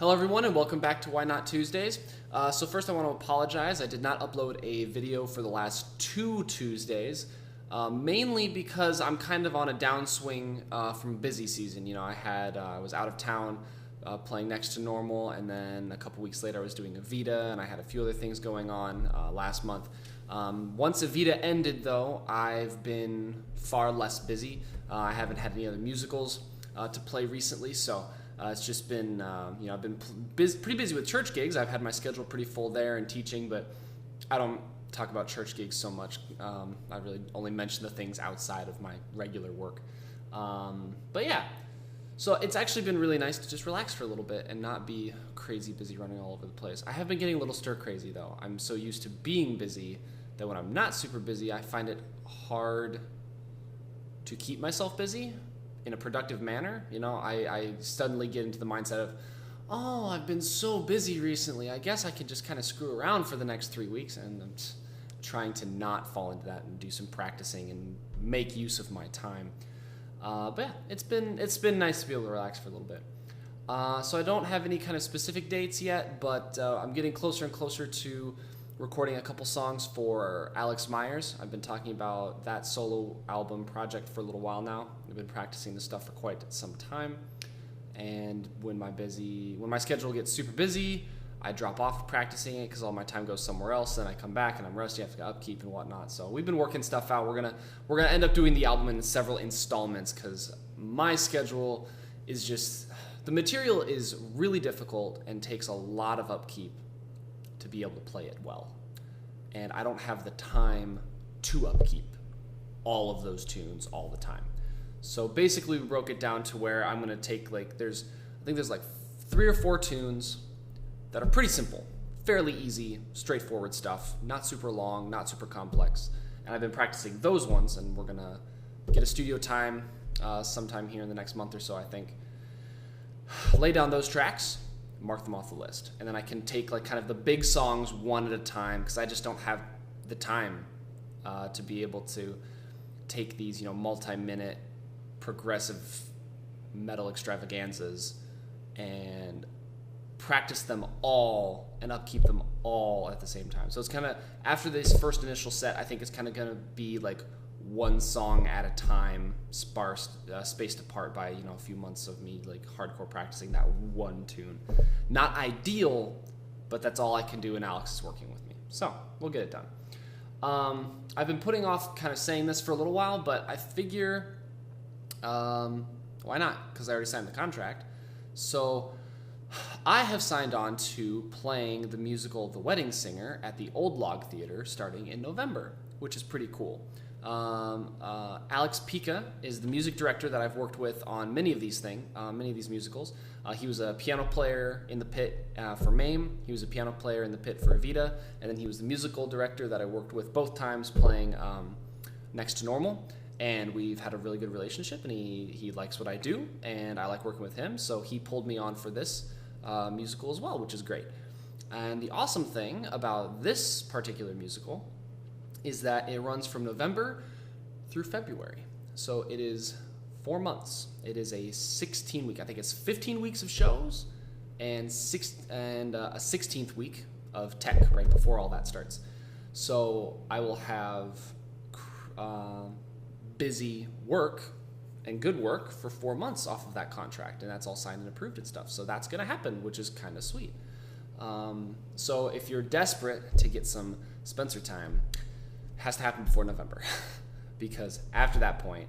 Hello everyone and welcome back to Why Not Tuesdays. So first I want to apologize. I did not upload a video for the last 2 Tuesdays, mainly because I'm kind of on a downswing from busy season. I was out of town playing Next to Normal, and then a couple weeks later I was doing Evita, and I had a few other things going on last month. Once Evita ended though, I've been far less busy. I haven't had any other musicals to play recently, so it's just been, I've been pretty busy with church gigs. I've had my schedule pretty full there and teaching, but I don't talk about church gigs so much. I really only mention the things outside of my regular work. But yeah, so it's actually been really nice to just relax for a little bit and not be crazy busy running all over the place. I have been getting a little stir crazy though. I'm so used to being busy that when I'm not super busy, I find it hard to keep myself busy in a productive manner. I suddenly get into the mindset of, oh, I've been so busy recently, I guess I can just kind of screw around for the next 3 weeks, and I'm trying to not fall into that and do some practicing and make use of my time. But yeah, it's been nice to be able to relax for a little bit. So I don't have any kind of specific dates yet, but I'm getting closer and closer to recording a couple songs for Alex Myers. I've been talking about that solo album project for a little while now. I've been practicing this stuff for quite some time, and when my schedule gets super busy, I drop off practicing it because all my time goes somewhere else, and I come back and I'm rusty, I have to get upkeep and whatnot. So we've been working stuff out. We're gonna end up doing the album in several installments because my schedule is just, the material is really difficult and takes a lot of upkeep to be able to play it well. And I don't have the time to upkeep all of those tunes all the time. So basically we broke it down to where I'm gonna take I think there's 3 or 4 tunes that are pretty simple, fairly easy, straightforward stuff, not super long, not super complex. And I've been practicing those ones, and we're gonna get a studio time sometime here in the next month or so, I think. Lay down those tracks, mark them off the list, and then I can take kind of the big songs one at a time, because I just don't have the time to be able to take these multi-minute progressive metal extravaganzas and practice them all and upkeep them all at the same time. So it's kind of, after this first initial set, I think it's kind of going to be one song at a time, spaced apart by a few months of me hardcore practicing that one tune. Not ideal, but that's all I can do, and Alex is working with me, so we'll get it done. I've been putting off kind of saying this for a little while, but I figure why not, because I already signed the contract. So I have signed on to playing the musical The Wedding Singer at the Old Log Theater starting in November, which is pretty cool. Alex Pica is the music director that I've worked with on many of these musicals. He was a piano player in the pit for MAME. He was a piano player in the pit for Evita, and then he was the musical director that I worked with both times playing Next to Normal. And we've had a really good relationship, and he likes what I do, and I like working with him, so he pulled me on for this musical as well, which is great. And the awesome thing about this particular musical is that it runs from November through February. So it is 4 months. It is a 16-week, I think it's 15 weeks of shows and a 16th week of tech right before all that starts. So I will have busy work and good work for 4 months off of that contract, and that's all signed and approved and stuff. So that's gonna happen, which is kind of sweet. So if you're desperate to get some Spencer time, it has to happen before November, because after that point,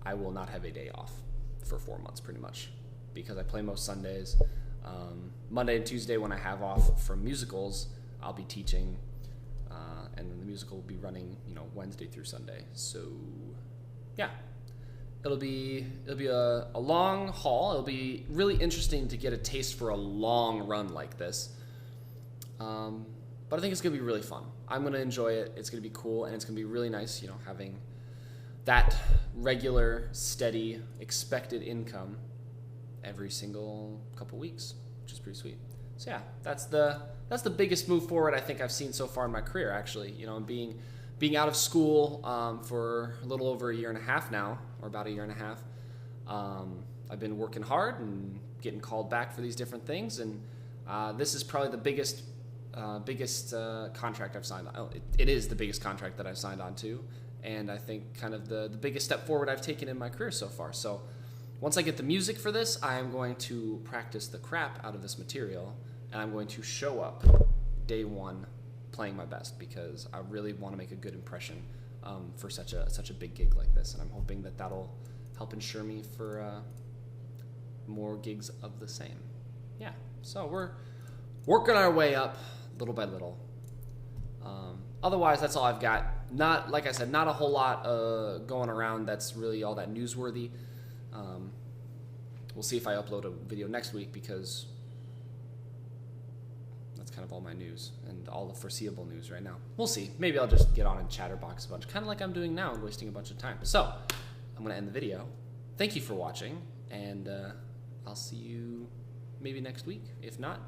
I will not have a day off for 4 months pretty much, because I play most Sundays. Monday and Tuesday when I have off from musicals, I'll be teaching, and then the musical will be running, Wednesday through Sunday. So, yeah, it'll be a long haul. It'll be really interesting to get a taste for a long run like this. But I think it's gonna be really fun. I'm gonna enjoy it. It's gonna be cool, and it's gonna be really nice, having that regular, steady, expected income every single couple weeks, which is pretty sweet. So yeah, that's the biggest move forward I think I've seen so far in my career, actually. Being out of school for a little over a year and a half now, or about a year and a half. I've been working hard and getting called back for these different things, and this is probably the biggest contract I've signed on. Oh, it is the biggest contract that I've signed on to, and I think kind of the biggest step forward I've taken in my career so far. So once I get the music for this, I am going to practice the crap out of this material, and I'm going to show up day one playing my best, because I really want to make a good impression for such a big gig like this, and I'm hoping that that'll help ensure me for more gigs of the same. Yeah, so we're working our way up little by little. Otherwise, that's all I've got. Not, like I said, not a whole lot going around that's really all that newsworthy. We'll see if I upload a video next week, because that's kind of all my news and all the foreseeable news right now. We'll see. Maybe I'll just get on and chatterbox a bunch, kind of like I'm doing now and wasting a bunch of time. So I'm going to end the video. Thank you for watching, and I'll see you maybe next week. If not,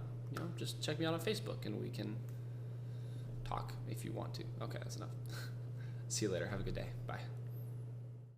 just check me out on Facebook and we can talk if you want to. Okay, that's enough. See you later. Have a good day. Bye.